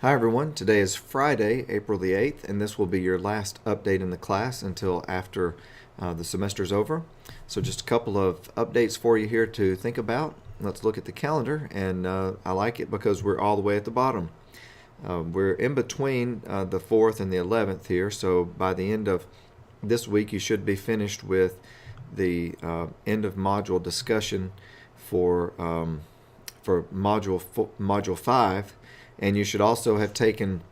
Hi everyone, today is Friday, April the 8th, and this will be your last update in the class until after the semester's over. So just a couple of updates for you here to think about. Let's look at the calendar, and I like it because we're all the way at the bottom. We're in between the 4th and the 11th here, so by the end of this week you should be finished with the end of module discussion for module 5, and you should also have taken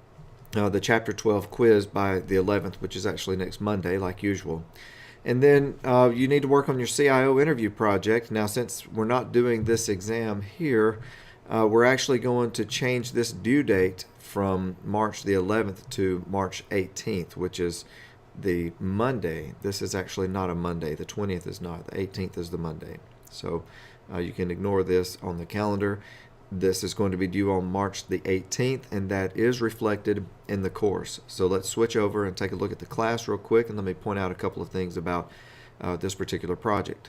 the chapter 12 quiz by the 11th, which is actually next Monday like usual. And then you need to work on your CIO interview project. Now, since we're not doing this exam here, we're actually going to change this due date from March the 11th to March 18th, which is the Monday. This is actually not a Monday. The 20th is not. The 18th is the Monday. So you can ignore this on the calendar. This is going to be due on March the 18th, and that is reflected in the course. So let's switch over and take a look at the class real quick, and let me point out a couple of things about this particular project.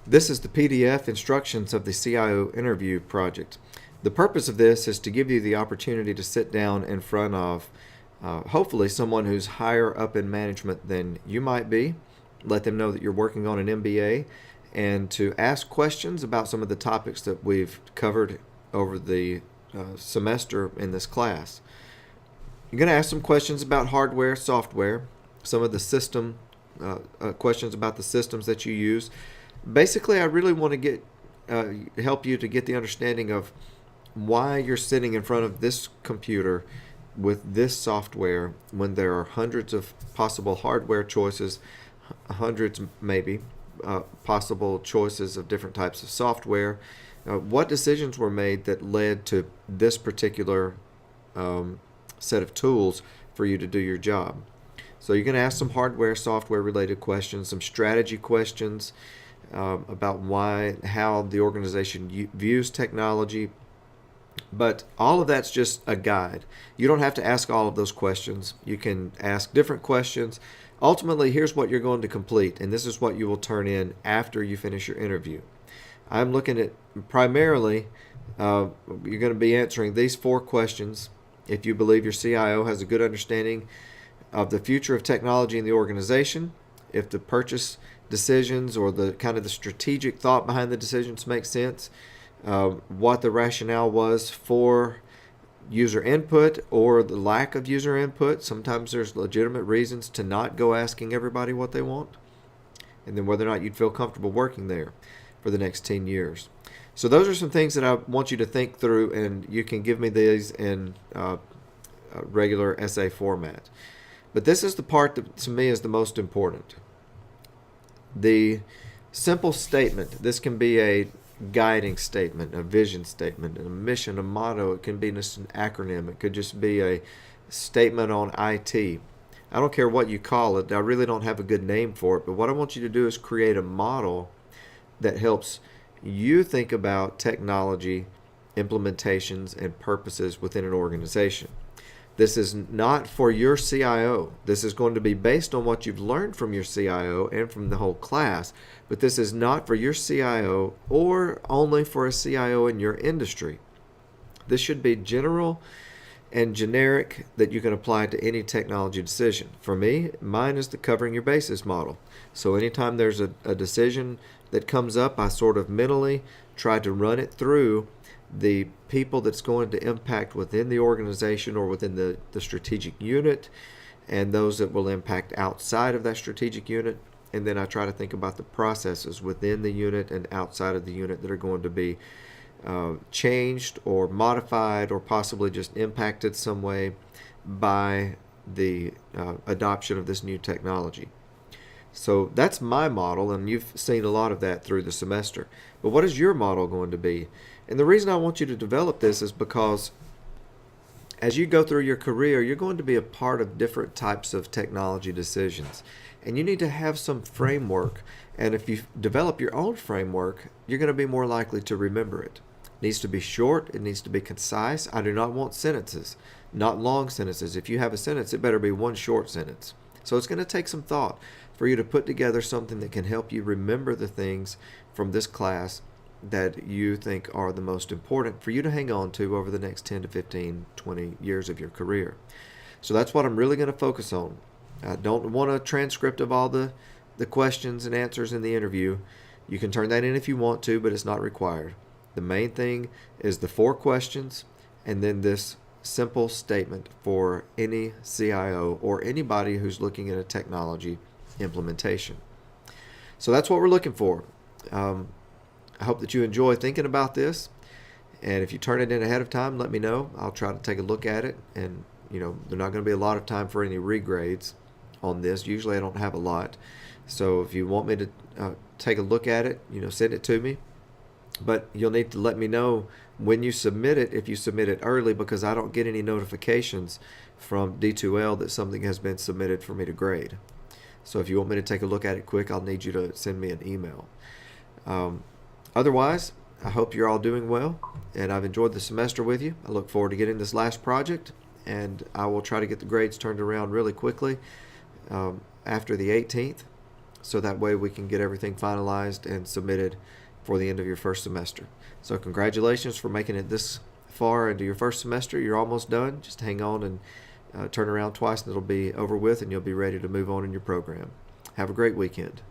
This is the PDF instructions of the CIO interview project. The purpose of this is to give you the opportunity to sit down in front of hopefully someone who's higher up in management than you might be, let them know that you're working on an MBA, and to ask questions about some of the topics that we've covered over the semester in this class. You're going to ask some questions about hardware, software, some of the system questions about the systems that you use. Basically, I really want to help you to get the understanding of why you're sitting in front of this computer with this software when there are hundreds of possible hardware choices, hundreds maybe possible choices of different types of software. What decisions were made that led to this particular set of tools for you to do your job? So you're going to ask some hardware, software related questions, some strategy questions about how the organization views technology. But all of that's just a guide. You don't have to ask all of those questions. You can ask different questions. Ultimately, here's what you're going to complete, and this is what you will turn in after you finish your interview. I'm looking at primarily, you're going to be answering these 4 questions. If you believe your CIO has a good understanding of the future of technology in the organization, if the purchase decisions or the kind of the strategic thought behind the decisions make sense, what the rationale was for user input or the lack of user input. Sometimes there's legitimate reasons to not go asking everybody what they want, and then whether or not you'd feel comfortable working there for the next 10 years. So those are some things that I want you to think through, and you can give me these in regular essay format. But this is the part that to me is the most important. The simple statement. This can be a guiding statement, a vision statement, a mission, a motto. It can be just an acronym. It could just be a statement on IT. I don't care what you call it. I really don't have a good name for it, but what I want you to do is create a model that helps you think about technology implementations and purposes within an organization. This is not for your CIO. This is going to be based on what you've learned from your CIO and from the whole class, but this is not for your CIO or only for a CIO in your industry. This should be general and generic that you can apply to any technology decision. For me, mine is the covering your bases model. So anytime there's a decision that comes up, I sort of mentally try to run it through the people that's going to impact within the organization or within the strategic unit, and those that will impact outside of that strategic unit. And then I try to think about the processes within the unit and outside of the unit that are going to be changed or modified or possibly just impacted some way by the adoption of this new technology. So that's my model, and you've seen a lot of that through the semester. But what is your model going to be? And the reason I want you to develop this is because as you go through your career, you're going to be a part of different types of technology decisions. And you need to have some framework. And if you develop your own framework, you're going to be more likely to remember it. It needs to be short. It needs to be concise. I do not want sentences, not long sentences. If you have a sentence, it better be one short sentence. So it's going to take some thought for you to put together something that can help you remember the things from this class that you think are the most important for you to hang on to over the next 10 to 15, 20 years of your career. So that's what I'm really going to focus on. I don't want a transcript of all the questions and answers in the interview. You can turn that in if you want to, but it's not required. The main thing is the 4 questions and then this simple statement for any CIO or anybody who's looking at a technology implementation. So that's what we're looking for. I hope that you enjoy thinking about this. And if you turn it in ahead of time, let me know. I'll try to take a look at it. And, there's not going to be a lot of time for any regrades on this. Usually I don't have a lot. So if you want me to take a look at it, send it to me. But you'll need to let me know when you submit it, if you submit it early, because I don't get any notifications from D2L that something has been submitted for me to grade. So if you want me to take a look at it quick, I'll need you to send me an email. Otherwise, I hope you're all doing well, and I've enjoyed the semester with you. I look forward to getting this last project, and I will try to get the grades turned around really quickly after the 18th, so that way we can get everything finalized and submitted for the end of your first semester. So congratulations for making it this far into your first semester. You're almost done. Just hang on and turn around twice, and it'll be over with, and you'll be ready to move on in your program. Have a great weekend.